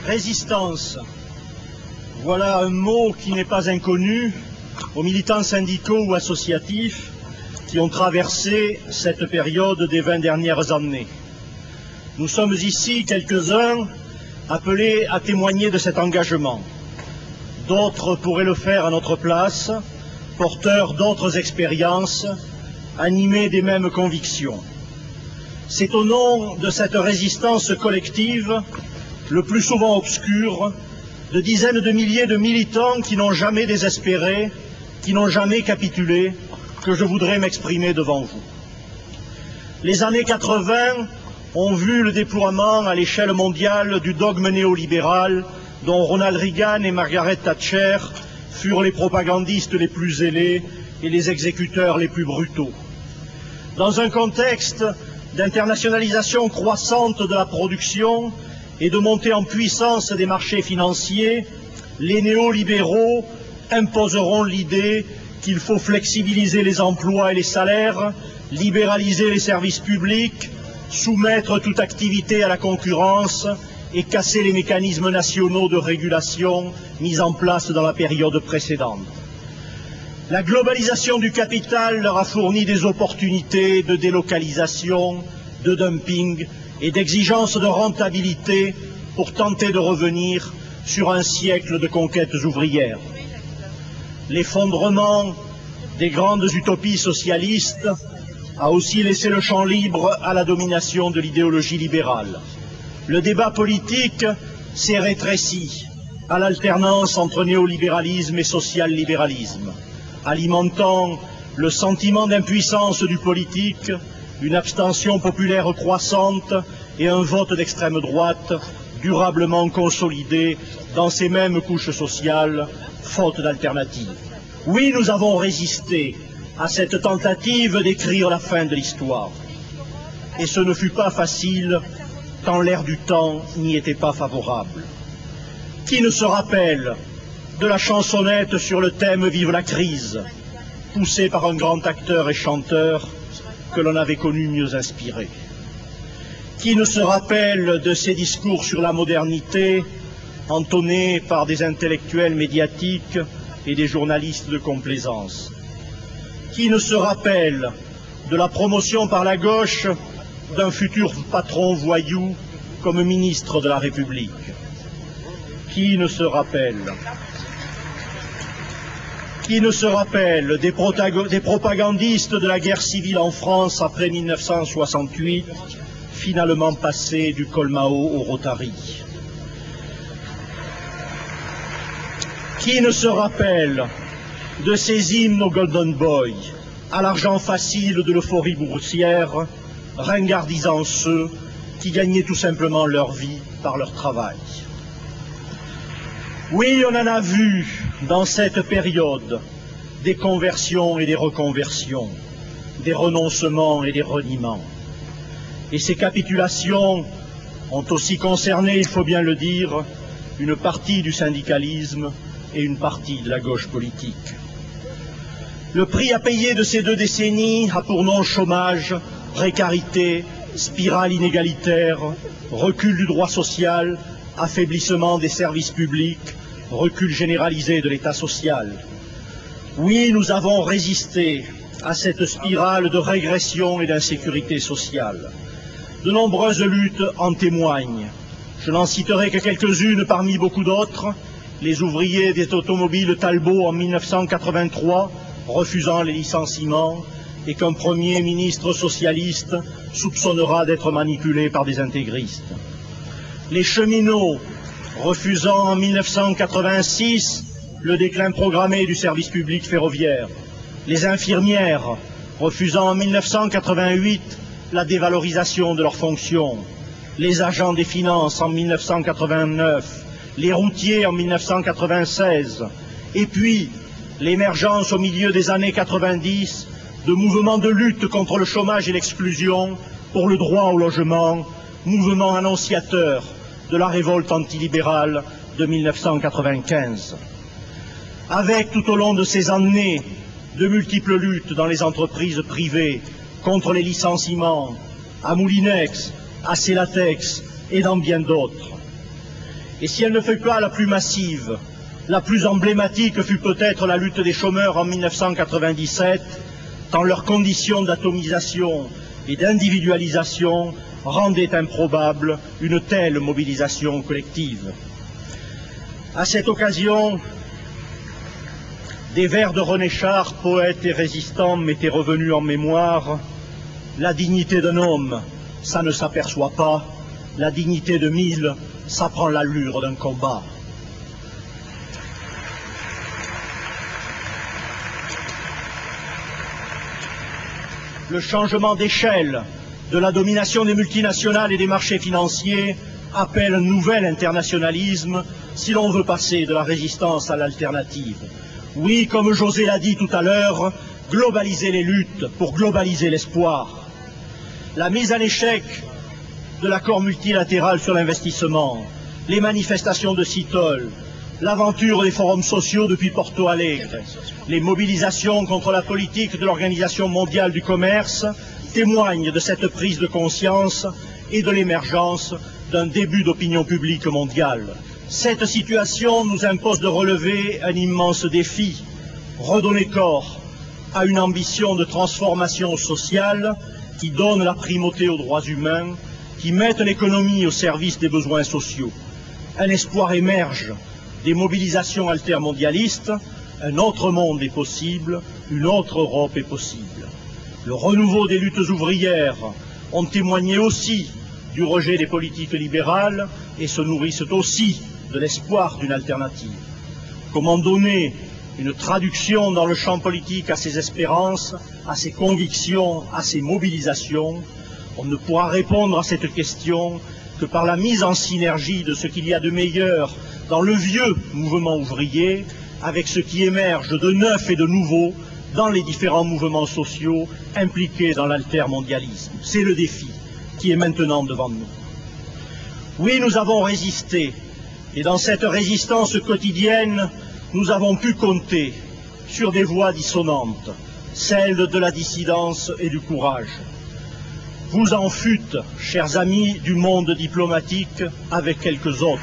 Résistance. Voilà un mot qui n'est pas inconnu aux militants syndicaux ou associatifs qui ont traversé cette période des 20 dernières années. Nous sommes ici quelques-uns appelés à témoigner de cet engagement. D'autres pourraient le faire à notre place, porteurs d'autres expériences, animés des mêmes convictions. C'est au nom de cette résistance collective, le plus souvent obscure, de dizaines de milliers de militants qui n'ont jamais désespéré, qui n'ont jamais capitulé, que je voudrais m'exprimer devant vous. Les années 80 ont vu le déploiement à l'échelle mondiale du dogme néolibéral dont Ronald Reagan et Margaret Thatcher furent les propagandistes les plus zélés et les exécuteurs les plus brutaux. Dans un contexte d'internationalisation croissante de la production et de montée en puissance des marchés financiers, les néolibéraux imposeront l'idée qu'il faut flexibiliser les emplois et les salaires, libéraliser les services publics, soumettre toute activité à la concurrence et casser les mécanismes nationaux de régulation mis en place dans la période précédente. La globalisation du capital leur a fourni des opportunités de délocalisation, de dumping et d'exigence de rentabilité pour tenter de revenir sur un siècle de conquêtes ouvrières. L'effondrement des grandes utopies socialistes a aussi laissé le champ libre à la domination de l'idéologie libérale. Le débat politique s'est rétréci à l'alternance entre néolibéralisme et social-libéralisme, alimentant le sentiment d'impuissance du politique, une abstention populaire croissante et un vote d'extrême droite durablement consolidé dans ces mêmes couches sociales, faute d'alternative. Oui, nous avons résisté à cette tentative d'écrire la fin de l'histoire. Et ce ne fut pas facile, tant l'air du temps n'y était pas favorable. Qui ne se rappelle de la chansonnette sur le thème « Vive la crise », poussée par un grand acteur et chanteur que l'on avait connu mieux inspiré? Qui ne se rappelle de ces discours sur la modernité, entonnés par des intellectuels médiatiques et des journalistes de complaisance? Qui ne se rappelle de la promotion par la gauche d'un futur patron voyou comme ministre de la République? Qui ne se rappelle des propagandistes de la guerre civile en France après 1968, finalement passés du Colmao au Rotary? Qui ne se rappelle de ces hymnes au Golden Boy, à l'argent facile de l'euphorie boursière, ringardisant ceux qui gagnaient tout simplement leur vie par leur travail? Oui, on en a vu dans cette période des conversions et des reconversions, des renoncements et des reniements. Et ces capitulations ont aussi concerné, il faut bien le dire, une partie du syndicalisme et une partie de la gauche politique. Le prix à payer de ces 2 décennies a pour nom chômage, précarité, spirale inégalitaire, recul du droit social, affaiblissement des services publics, recul généralisé de l'État social. Oui, nous avons résisté à cette spirale de régression et d'insécurité sociale. De nombreuses luttes en témoignent. Je n'en citerai que quelques-unes parmi beaucoup d'autres. Les ouvriers des automobiles Talbot en 1983, refusant les licenciements, et qu'un premier ministre socialiste soupçonnera d'être manipulé par des intégristes. Les cheminots, refusant en 1986 le déclin programmé du service public ferroviaire. Les infirmières, refusant en 1988 la dévalorisation de leurs fonctions. Les agents des finances en 1989. Les routiers en 1996. Et puis, l'émergence au milieu des années 90 de mouvements de lutte contre le chômage et l'exclusion pour le droit au logement, mouvement annonciateur de la révolte antilibérale de 1995. Avec tout au long de ces années de multiples luttes dans les entreprises privées contre les licenciements, à Moulinex, à Celatex et dans bien d'autres. Et si elle ne fut pas la plus massive, la plus emblématique fut peut-être la lutte des chômeurs en 1997, tant leurs conditions d'atomisation et d'individualisation rendaient improbable une telle mobilisation collective. À cette occasion, des vers de René Char, poète et résistant, m'étaient revenus en mémoire. La dignité d'un homme, ça ne s'aperçoit pas. La dignité de 1000, ça prend l'allure d'un combat. Le changement d'échelle de la domination des multinationales et des marchés financiers appelle un nouvel internationalisme si l'on veut passer de la résistance à l'alternative. Oui, comme José l'a dit tout à l'heure, globaliser les luttes pour globaliser l'espoir. La mise en échec de l'accord multilatéral sur l'investissement, les manifestations de Seattle, l'aventure des forums sociaux depuis Porto Alegre, les mobilisations contre la politique de l'Organisation mondiale du commerce témoignent de cette prise de conscience et de l'émergence d'un début d'opinion publique mondiale. Cette situation nous impose de relever un immense défi, redonner corps à une ambition de transformation sociale qui donne la primauté aux droits humains, qui mette l'économie au service des besoins sociaux. Un espoir émerge des mobilisations altermondialistes, un autre monde est possible, une autre Europe est possible. Le renouveau des luttes ouvrières ont témoigné aussi du rejet des politiques libérales et se nourrissent aussi de l'espoir d'une alternative. Comment donner une traduction dans le champ politique à ces espérances, à ces convictions, à ces mobilisations? On ne pourra répondre à cette question que par la mise en synergie de ce qu'il y a de meilleur dans le vieux mouvement ouvrier avec ce qui émerge de neuf et de nouveau dans les différents mouvements sociaux impliqués dans l'altermondialisme. C'est le défi qui est maintenant devant nous. Oui, nous avons résisté, et dans cette résistance quotidienne, nous avons pu compter sur des voix dissonantes, celles de la dissidence et du courage. Vous en fûtes, chers amis du monde diplomatique, avec quelques autres.